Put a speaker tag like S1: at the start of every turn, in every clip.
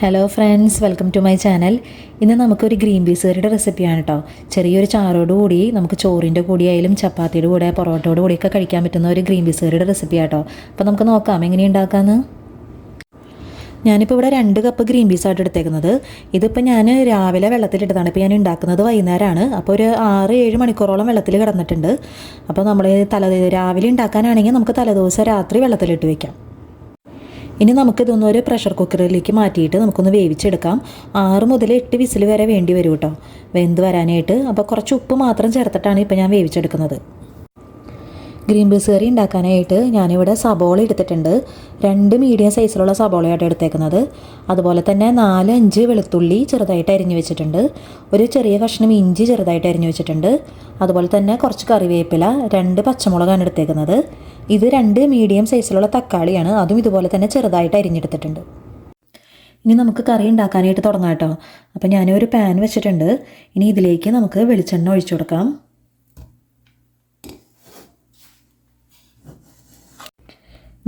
S1: Hello friends, welcome to my channel. ഇന്ന് നമുക്കൊരു green peas കറിയുടെ റെസിപ്പിയാണ് കേട്ടോ. ചെറിയൊരു ചാറോട് കൂടി നമുക്ക് ചോറിൻ്റെ കൂടി ആയാലും ചപ്പാത്തിയുടെ കൂടെ പൊറോട്ടയോട് കൂടിയൊക്കെ കഴിക്കാൻ പറ്റുന്ന ഒരു ഗ്രീൻ പീസ് കറിയുടെ റെസിപ്പിയാണ് കേട്ടോ. അപ്പോൾ നമുക്ക് നോക്കാം എങ്ങനെ ഉണ്ടാക്കാമെന്ന്. ഞാനിപ്പോൾ ഇവിടെ 2 കപ്പ് ഗ്രീൻ പീസായിട്ട് എടുത്തേക്കുന്നത്. ഇതിപ്പോൾ ഞാൻ രാവിലെ വെള്ളത്തിലിട്ടതാണ്. ഇപ്പോൾ ഞാൻ ഉണ്ടാക്കുന്നത് വൈകുന്നേരമാണ്. അപ്പോൾ ഒരു 6-7 മണിക്കൂറോളം വെള്ളത്തിൽ കിടന്നിട്ടുണ്ട്. അപ്പോൾ നമ്മൾ രാവിലെ ഉണ്ടാക്കാനാണെങ്കിൽ നമുക്ക് തലേദിവസം രാത്രി വെള്ളത്തിലിട്ട് വയ്ക്കാം. ഇനി നമുക്കിതൊന്നും ഒരു പ്രഷർ കുക്കറിലേക്ക് മാറ്റിയിട്ട് നമുക്കൊന്ന് വേവിച്ചെടുക്കാം. 6 മുതൽ 8 വിസിൽ വരെ വേണ്ടി വരും കേട്ടോ വെന്ത് വരാനായിട്ട്. അപ്പോൾ കുറച്ച് ഉപ്പ് മാത്രം ചേർത്തിട്ടാണ് ഇപ്പോൾ ഞാൻ വേവിച്ചെടുക്കുന്നത്. ഗ്രീൻ പീസ് കറി ഉണ്ടാക്കാനായിട്ട് ഞാനിവിടെ സബോള എടുത്തിട്ടുണ്ട്. 2 മീഡിയം സൈസിലുള്ള സബോളയായിട്ട് എടുത്തേക്കുന്നത്. അതുപോലെ തന്നെ 4-5 വെളുത്തുള്ളി ചെറുതായിട്ട് അരിഞ്ഞു വെച്ചിട്ടുണ്ട്. ഒരു ചെറിയ കഷ്ണം ഇഞ്ചി ചെറുതായിട്ട് അരിഞ്ഞു വെച്ചിട്ടുണ്ട്. അതുപോലെ തന്നെ കുറച്ച് കറിവേപ്പില, 2 പച്ചമുളകാണ് എടുത്തേക്കുന്നത്. ഇത് 2 മീഡിയം സൈസിലുള്ള തക്കാളിയാണ്. അതും ഇതുപോലെ തന്നെ ചെറുതായിട്ട് അരിഞ്ഞെടുത്തിട്ടുണ്ട്. ഇനി നമുക്ക് കറി ഉണ്ടാക്കാനായിട്ട് തുടങ്ങാം കേട്ടോ. അപ്പോൾ ഞാനൊരു പാൻ വെച്ചിട്ടുണ്ട്. ഇനി ഇതിലേക്ക് നമുക്ക് വെളിച്ചെണ്ണ ഒഴിച്ചു കൊടുക്കാം.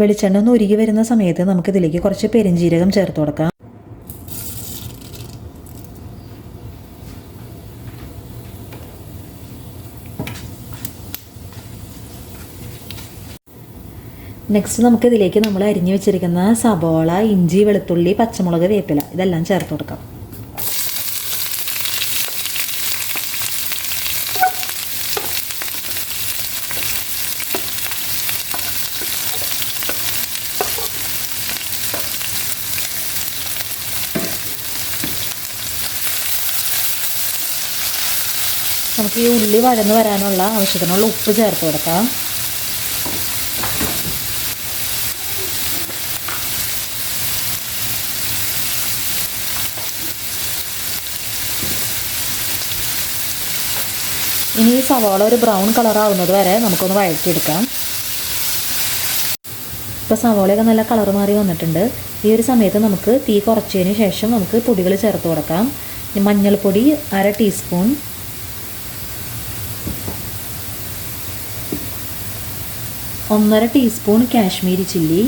S1: വെളിച്ചെണ്ണ ഒന്ന് ഉരുകി വരുന്ന സമയത്ത് നമുക്കിതിലേക്ക് കുറച്ച് പെരിഞ്ജീരകം ചേർത്ത് കൊടുക്കാം. നെക്സ്റ്റ് നമുക്കിതിലേക്ക് നമ്മൾ അരിഞ്ഞു വെച്ചിരിക്കുന്ന സബോള, ഇഞ്ചി, വെളുത്തുള്ളി, പച്ചമുളക്, വേപ്പില ഇതെല്ലാം ചേർത്ത് കൊടുക്കാം. നമുക്ക് ഈ ഉള്ളി വഴന്ന് വരാനുള്ള ആവശ്യത്തിനുള്ള ഉപ്പ് ചേർത്ത് കൊടുക്കാം. ഇനി ഈ സവാള ഒരു ബ്രൗൺ കളർ ആവുന്നത് വരെ നമുക്കൊന്ന് വഴറ്റിയെടുക്കാം. ഇപ്പോൾ സവാളയൊക്കെ നല്ല കളർ മാറി വന്നിട്ടുണ്ട്. ഈ ഒരു സമയത്ത് നമുക്ക് തീ കുറച്ചതിന് ശേഷം നമുക്ക് പൊടികൾ ചേർത്ത് കൊടുക്കാം. മഞ്ഞൾപ്പൊടി 1/2 ടീസ്പൂൺ, ഒന്നര teaspoon Kashmiri chilli,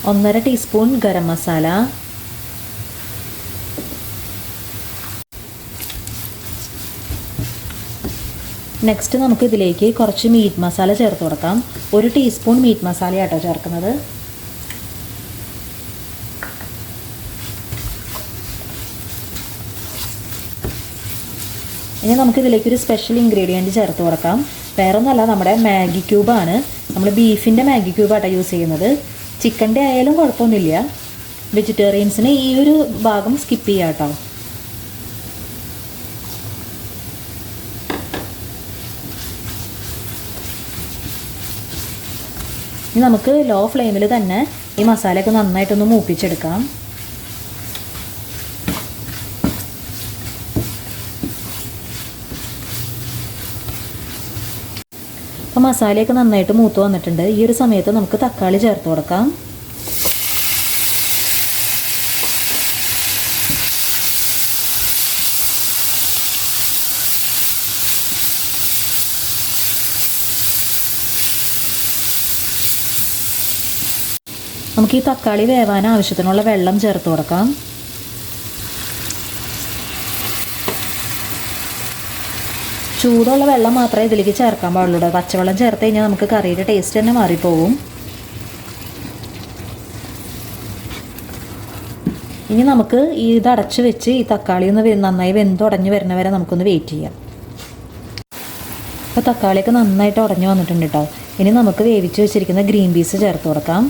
S1: 1/2 teaspoon garam masala, next നമുക്ക് ഇതിലേക്ക് കുറച്ച് മീറ്റ് മസാല ചേർത്ത് കൊടുക്കാം. 1 ടീസ്പൂൺ മീറ്റ് മസാലയാട്ടോ ചേർക്കുന്നത്. ഇനി നമുക്കിതിലേക്കൊരു സ്പെഷ്യൽ ഇൻഗ്രീഡിയൻറ്റ് ചേർത്ത് കൊടുക്കാം. വേറൊന്നുമല്ല, നമ്മുടെ മാഗി ക്യൂബാണ്. നമ്മൾ ബീഫിൻ്റെ മാഗി ക്യൂബാട്ടോ യൂസ് ചെയ്യുന്നത്. ചിക്കൻ്റെ ആയാലും കുഴപ്പമൊന്നുമില്ല. വെജിറ്റേറിയൻസിന് ഈ ഒരു ഭാഗം സ്കിപ്പ് ചെയ്യാം കേട്ടോ. ഇനി നമുക്ക് ലോ ഫ്ലെയിമിൽ തന്നെ ഈ മസാലയൊക്കെ നന്നായിട്ടൊന്ന് മൂപ്പിച്ചെടുക്കാം. അപ്പോൾ മസാലയൊക്കെ നന്നായിട്ട് മൂത്ത് വന്നിട്ടുണ്ട്. ഈ ഒരു സമയത്ത് നമുക്ക് തക്കാളി ചേർത്ത് കൊടുക്കാം. നമുക്ക് ഈ തക്കാളി വേവാൻ ആവശ്യത്തിനുള്ള വെള്ളം ചേർത്ത് കൊടുക്കാം. ചൂടുള്ള വെള്ളം മാത്രമേ ഇതിലേക്ക് ചേർക്കാൻ പാടുള്ളൂ. പച്ചവെള്ളം ചേർത്ത് കഴിഞ്ഞാൽ നമുക്ക് കറിയുടെ ടേസ്റ്റ് തന്നെ മാറിപ്പോവും. ഇനി നമുക്ക് ഇത് അടച്ച് വെച്ച് ഈ തക്കാളി ഒന്ന് നന്നായി വെന്തുടഞ്ഞ് വരുന്നവരെ നമുക്കൊന്ന് വെയിറ്റ് ചെയ്യാം. അപ്പോൾ തക്കാളിയൊക്കെ നന്നായിട്ട് ഉടഞ്ഞ് വന്നിട്ടുണ്ട് കേട്ടോ. ഇനി നമുക്ക് വേവിച്ച് വെച്ചിരിക്കുന്ന ഗ്രീൻ പീസ് ചേർത്ത് കൊടുക്കാം.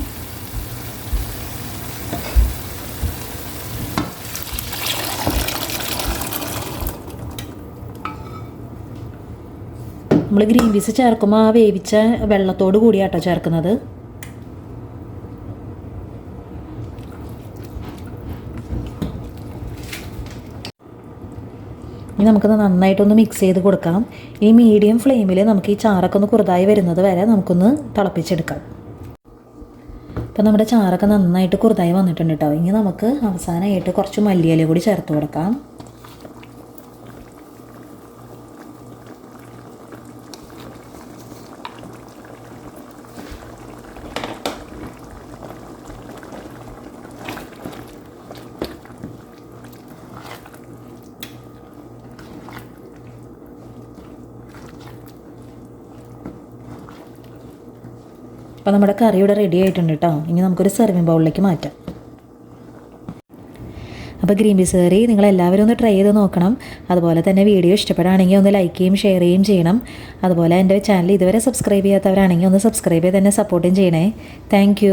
S1: നമ്മൾ ഗ്രീൻ പീസ് ചേർക്കുമ്പോൾ ആ വേവിച്ച വെള്ളത്തോട് കൂടിയാട്ടോ ചേർക്കുന്നത്. ഇനി നമുക്കത് നന്നായിട്ടൊന്ന് മിക്സ് ചെയ്ത് കൊടുക്കാം. ഈ മീഡിയം ഫ്ലെയിമിൽ നമുക്ക് ഈ ചാറൊക്കെ ഒന്ന് കുറുതായി വരുന്നത് വരെ നമുക്കൊന്ന് തിളപ്പിച്ചെടുക്കാം. അപ്പോൾ നമ്മുടെ ചാറൊക്കെ നന്നായിട്ട് കുറുതായി വന്നിട്ടുണ്ട് കേട്ടോ. ഇനി നമുക്ക് അവസാനമായിട്ട് കുറച്ച് മല്ലിയില കൂടി ചേർത്ത് കൊടുക്കാം. അപ്പോൾ നമ്മുടെ കറി ഇവിടെ റെഡി ആയിട്ടുണ്ട് കേട്ടോ. ഇനി നമുക്കൊരു സെർവിങ് ബൗളിലേക്ക് മാറ്റാം. അപ്പോൾ ഗ്രീൻ പീസ് കറി നിങ്ങളെല്ലാവരും ഒന്ന് ട്രൈ ചെയ്ത് നോക്കണം. അതുപോലെ തന്നെ വീഡിയോ ഇഷ്ടപ്പെടുകയാണെങ്കിൽ ഒന്ന് ലൈക്ക് ചെയ്യും ഷെയർ ചെയ്യുകയും ചെയ്യണം. അതുപോലെ എൻ്റെ ചാനൽ ഇതുവരെ സബ്സ്ക്രൈബ് ചെയ്യാത്തവരാണെങ്കിൽ ഒന്ന് സബ്സ്ക്രൈബ് ചെയ്ത് തന്നെ സപ്പോർട്ടും ചെയ്യണേ. താങ്ക്